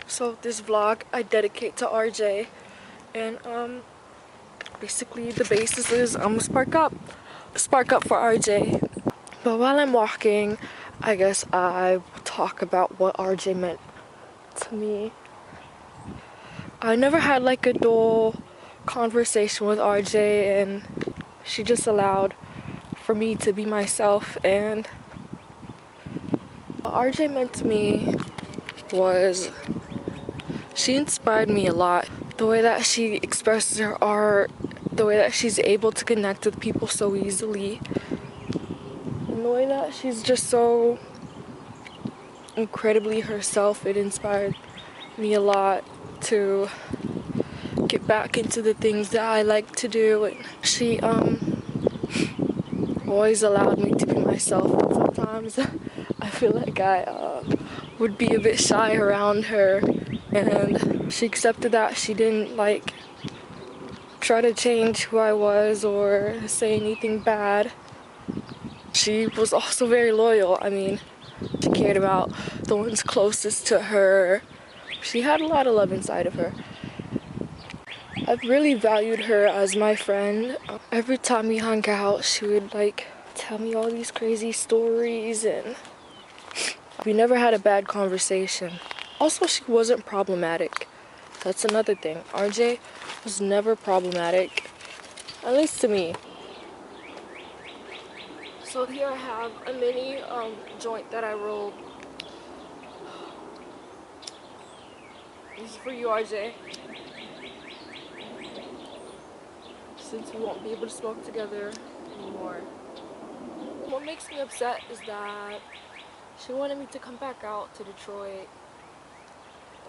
So this vlog I dedicate to RJ, and basically the basis is I'm gonna spark up for RJ. But while I'm walking, I guess I talk about what RJ meant to me. I never had like a dull conversation with RJ, and she just allowed for me to be myself. And what RJ meant to me was she inspired me a lot. The way that she expresses her art, the way that she's able to connect with people so easily, and the way that she's just so incredibly herself, it inspired me a lot to get back into the things that I like to do. And she always allowed me to be myself, and sometimes I feel like I would be a bit shy around her, and she accepted that. She didn't like try to change who I was or say anything bad. She was also very loyal. I mean, she cared about the ones closest to her. She had a lot of love inside of her. I've really valued her as my friend. Every time we hung out, she would like tell me all these crazy stories, and we never had a bad conversation. Also, she wasn't problematic. That's another thing. RJ was never problematic, at least to me. So here I have a mini joint that I rolled. This is for you, RJ. Since we won't be able to smoke together anymore. What makes me upset is that she wanted me to come back out to Detroit,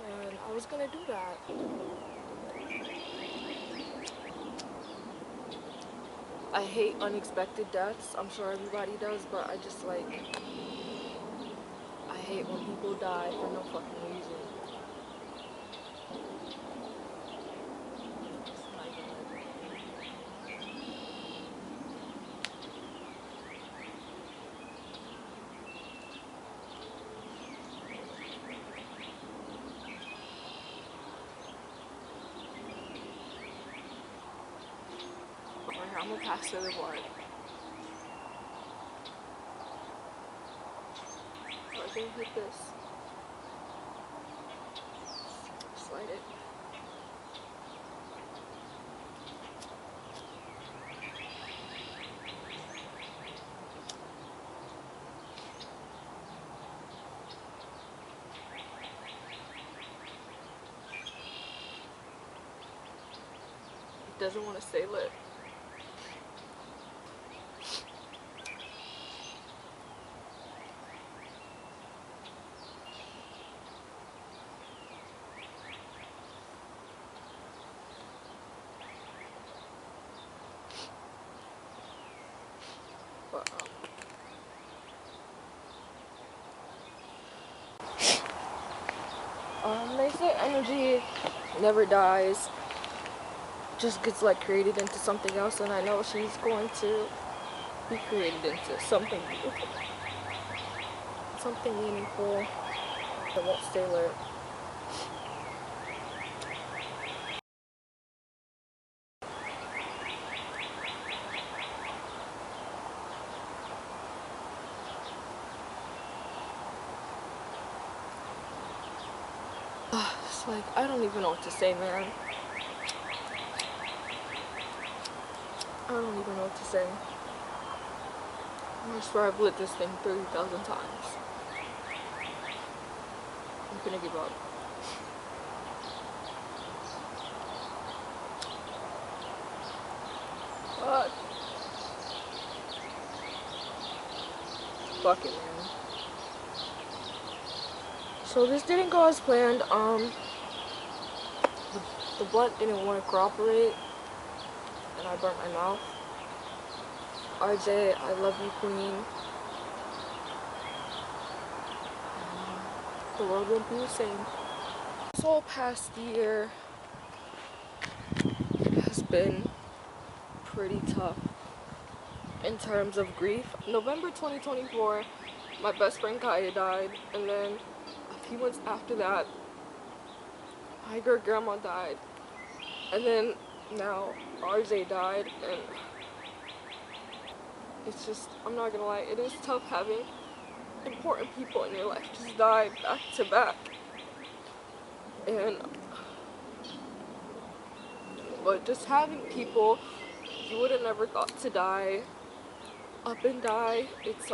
and I was gonna do that. I hate unexpected deaths. I'm sure everybody does, but I just like, I hate when people die for no fucking reason. I'm gonna pass her the blunt. I can hit this. Slide it. It doesn't want to stay lit. But, they say energy never dies, just gets like created into something else, and I know she's going to be created into something beautiful, something meaningful that won't stay lit. It's like, I don't even know what to say, man. I don't even know what to say. I swear I've lit this thing 30,000 times. I'm gonna give up. But fuck it, man. So this didn't go as planned. The blunt didn't want to cooperate, and I burnt my mouth. RJ, I love you, queen. The world won't be the same. This whole past year has been pretty tough in terms of grief. November 2024, my best friend Kaya died, and then a few months after that, my great grandma died, and then now RJ died, and it's just, I'm not gonna lie, it is tough having important people in your life just die back to back. And but just having people you would have never thought to die up and die, it's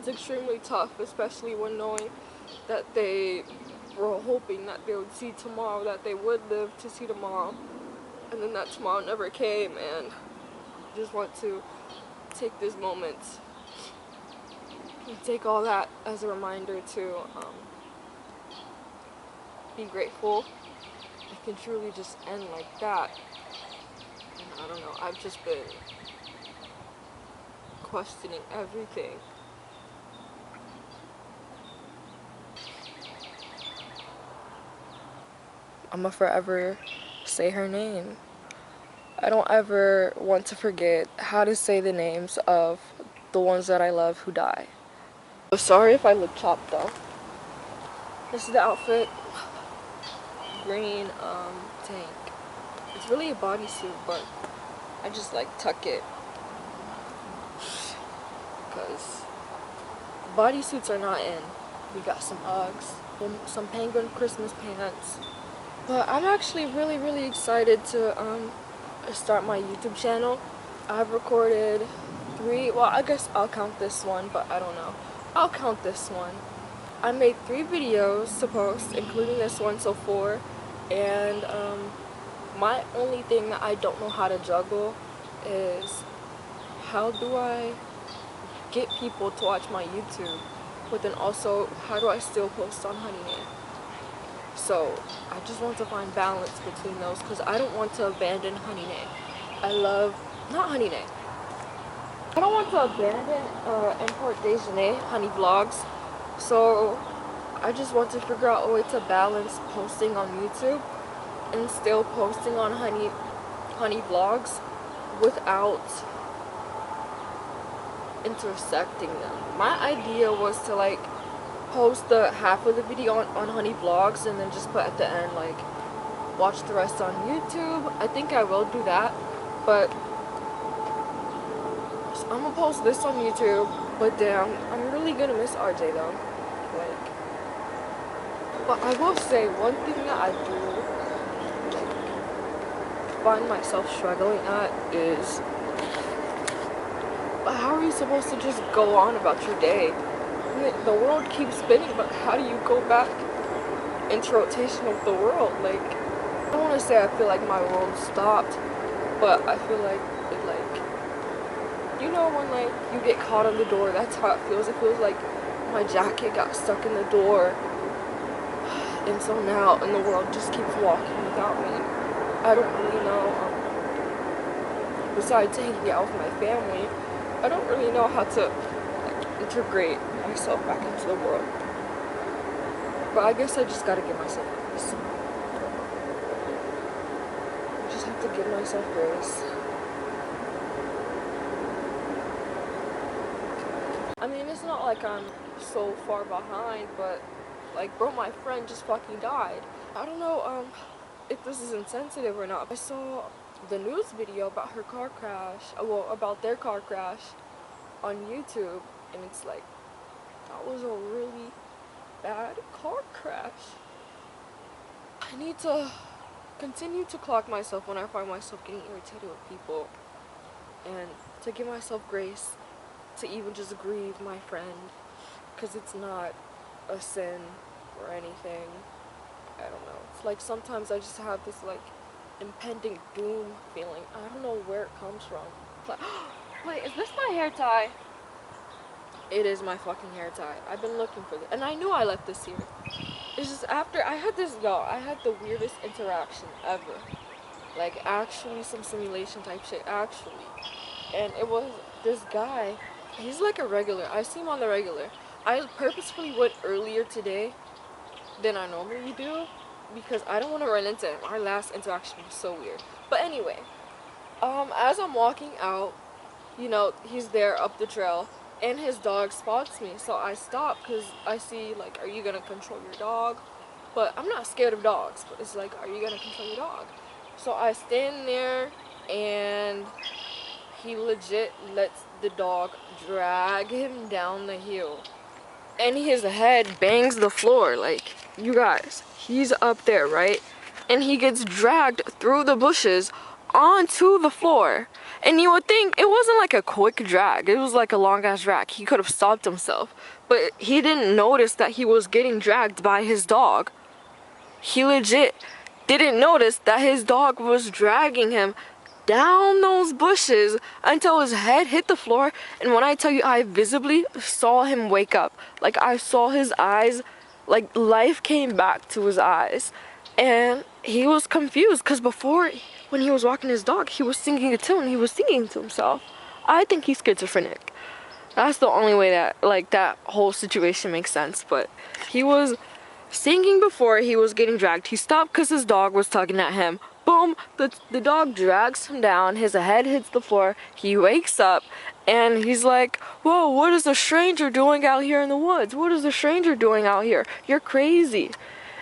extremely tough, especially when knowing that they were hoping that they would see tomorrow, that they would live to see tomorrow, and then that tomorrow never came. And I just want to take this moment and take all that as a reminder to be grateful. It can truly just end like that. And I don't know, I've just been questioning everything. I'ma forever say her name. I don't ever want to forget how to say the names of the ones that I love who die. So sorry if I look chopped though. This is the outfit. Green tank. It's really a bodysuit, but I just like tuck it because bodysuits are not in. We got some Uggs, some penguin Christmas pants. But I'm actually really excited to start my YouTube channel. I've recorded 3, well, I guess I'll count this one, but I don't know. I'll count this one. I made 3 videos to post, including this one, so 4. And my only thing that I don't know how to juggle is how do I get people to watch my YouTube, but then also how do I still post on HoneyNay? So I just want to find balance between those because I don't want to abandon HoneyNay. I love, not HoneyNay. I don't want to abandon Import Déjeuner, Honey Vlogs. So I just want to figure out a way to balance posting on YouTube and still posting on Honey Vlogs without intersecting them. My idea was to like post the half of the video on Honey Vlogs and then just put at the end like watch the rest on YouTube. I think I will do that, but I'm gonna post this on YouTube. But damn, I'm really gonna miss RJ though. Like, but I will say one thing that I do like find myself struggling at is how are you supposed to just go on about your day? The world keeps spinning, but how do you go back into rotation of the world? Like, I don't want to say I feel like my world stopped, but I feel like it, like, you know when like you get caught on the door, that's how it feels. It feels like my jacket got stuck in the door, and so now, and the world just keeps walking without me. I don't really know, besides hanging out with my family, I don't really know how to like integrate myself back into the world. But I guess I just gotta give myself grace. I just have to give myself grace. I mean, it's not like I'm so far behind, but like, bro, my friend just fucking died. I don't know if this is insensitive or not. I saw the news video about her car crash, well, about their car crash on YouTube, and it's like, that was a really bad car crash. I need to continue to clock myself when I find myself getting irritated with people, and to give myself grace to even just grieve my friend, because it's not a sin or anything. I don't know. It's like sometimes I just have this like impending doom feeling. I don't know where it comes from. Like, wait, is this my hair tie? It is my fucking hair tie. I've been looking for this, and I knew I left this here. It's just after I had this, y'all, I had the weirdest interaction ever. Like, actually some simulation type shit, actually. And it was this guy. He's like a regular. I see him on the regular. I purposefully went earlier today than I normally do because I don't want to run into him. Our last interaction was so weird. But anyway, as I'm walking out, you know, he's there up the trail, and his dog spots me. So I stop because I see, like, are you gonna control your dog? But I'm not scared of dogs, but it's like, are you gonna control your dog? So I stand there, and he legit lets the dog drag him down the hill. And his head bangs the floor. Like, you guys, he's up there, right? And he gets dragged through the bushes onto the floor. And you would think it wasn't like a quick drag. It was like a long ass drag. He could have stopped himself. But he didn't notice that he was getting dragged by his dog. He legit didn't notice that his dog was dragging him down those bushes until his head hit the floor. And when I tell you, I visibly saw him wake up. Like, I saw his eyes, like life came back to his eyes. And he was confused because before, when he was walking his dog, he was singing a tune. He was singing to himself. I think he's schizophrenic. That's the only way that, like, that whole situation makes sense. But he was singing before he was getting dragged. He stopped because his dog was tugging at him. Boom, the dog drags him down. His head hits the floor. He wakes up and he's like, whoa, what is a stranger doing out here in the woods? What is a stranger doing out here? You're crazy.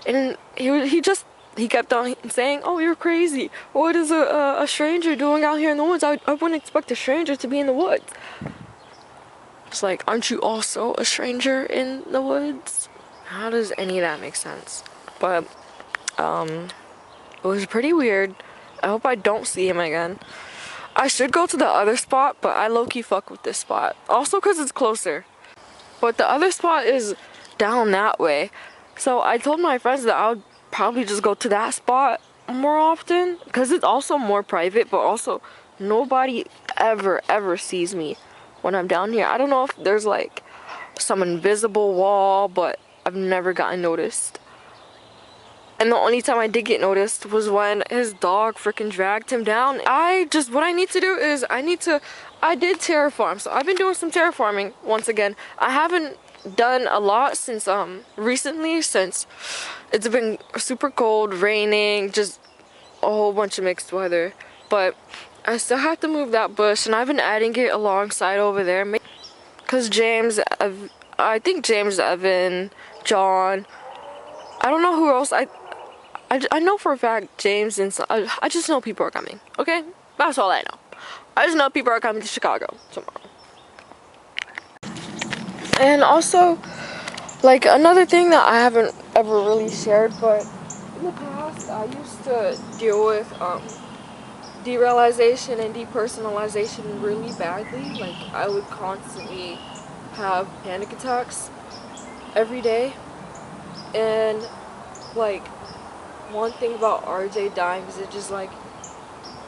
And he kept on saying, oh, you're crazy. What is a stranger doing out here in the woods? I wouldn't expect a stranger to be in the woods. It's like, aren't you also a stranger in the woods? How does any of that make sense? But, it was pretty weird. I hope I don't see him again. I should go to the other spot, but I low-key fuck with this spot. Also because it's closer. But the other spot is down that way. So I told my friends that I would probably just go to that spot more often. Because it's also more private, but also nobody ever sees me when I'm down here. I don't know if there's like some invisible wall, but I've never gotten noticed. And the only time I did get noticed was when his dog freaking dragged him down. What I need to do is, I did terraform. So I've been doing some terraforming once again. I haven't done a lot since, recently, since it's been super cold, raining, just a whole bunch of mixed weather. But I still have to move that bush, and I've been adding it alongside over there. Because I think James, Evan, John, I don't know who else. I know for a fact James and I just know people are coming. Okay, that's all I know. I just know people are coming to Chicago tomorrow. And also, like, another thing that I haven't ever really shared, but in the past I used to deal with derealization and depersonalization really badly. Like, I would constantly have panic attacks every day, and like, one thing about RJ dying is it just like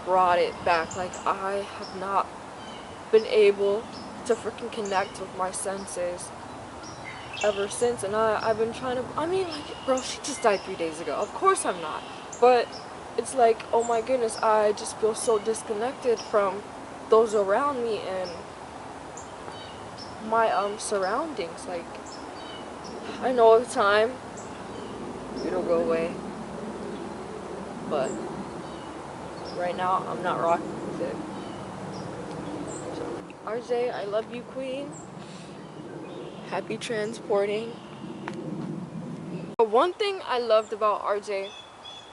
brought it back. Like, I have not been able to freaking connect with my senses ever since, and I've been trying to, I mean, like, bro, she just died 3 days ago. Of course I'm not, but it's like, oh my goodness, I just feel so disconnected from those around me and my surroundings. Like, I know over time it'll go away, but right now I'm not rocking with it. So, RJ, I love you, queen. Happy transporting. But one thing I loved about RJ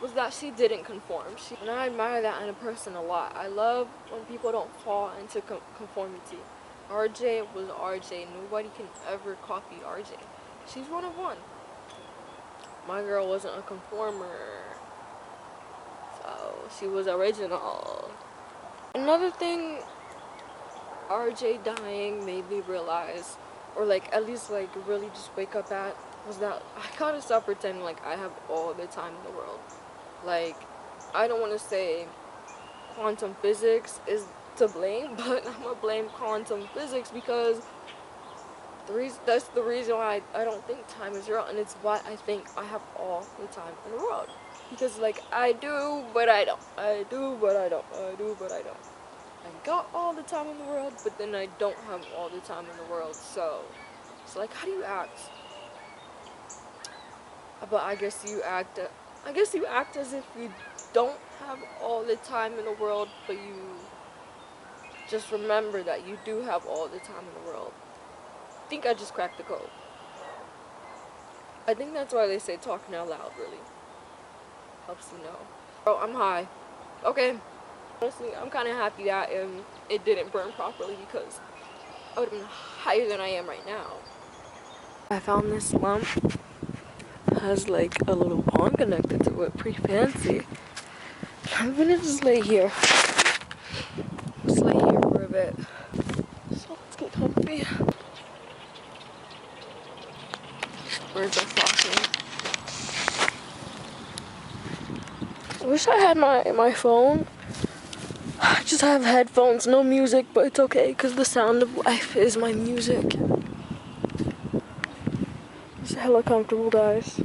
was that she didn't conform. And I admire that in a person a lot. I love when people don't fall into conformity. RJ was RJ. Nobody can ever copy RJ. She's one of one. My girl wasn't a conformer. So she was original. Another thing RJ dying made me realize, or like at least like really just wake up at, was that I gotta stop pretending like I have all the time in the world. Like, I don't want to say quantum physics is to blame, but I'm gonna blame quantum physics because that's the reason why I don't think time is real, and it's why I think I have all the time in the world. Because, like, I do, but I don't. I do, but I don't. I do, but I don't. I got all the time in the world, but then I don't have all the time in the world. So like, how do you act? But I guess you act as if you don't have all the time in the world, but you just remember that you do have all the time in the world. think I just cracked the code. I think that's why they say talking out loud really helps you know. Bro, I'm high. Okay. Honestly, I'm kind of happy that it didn't burn properly because I would have been higher than I am right now. I found this lump. Has like a little pond connected to it. Pretty fancy. I'm gonna just lay here. Just lay here for a bit. So let's get comfy. Birds are flocking. I wish I had my phone. I just have headphones, no music, but it's okay because the sound of life is my music. It's hella comfortable, guys.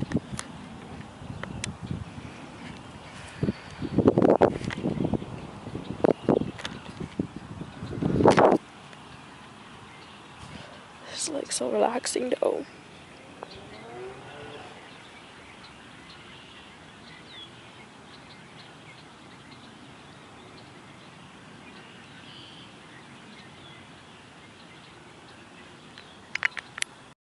It's like so relaxing though.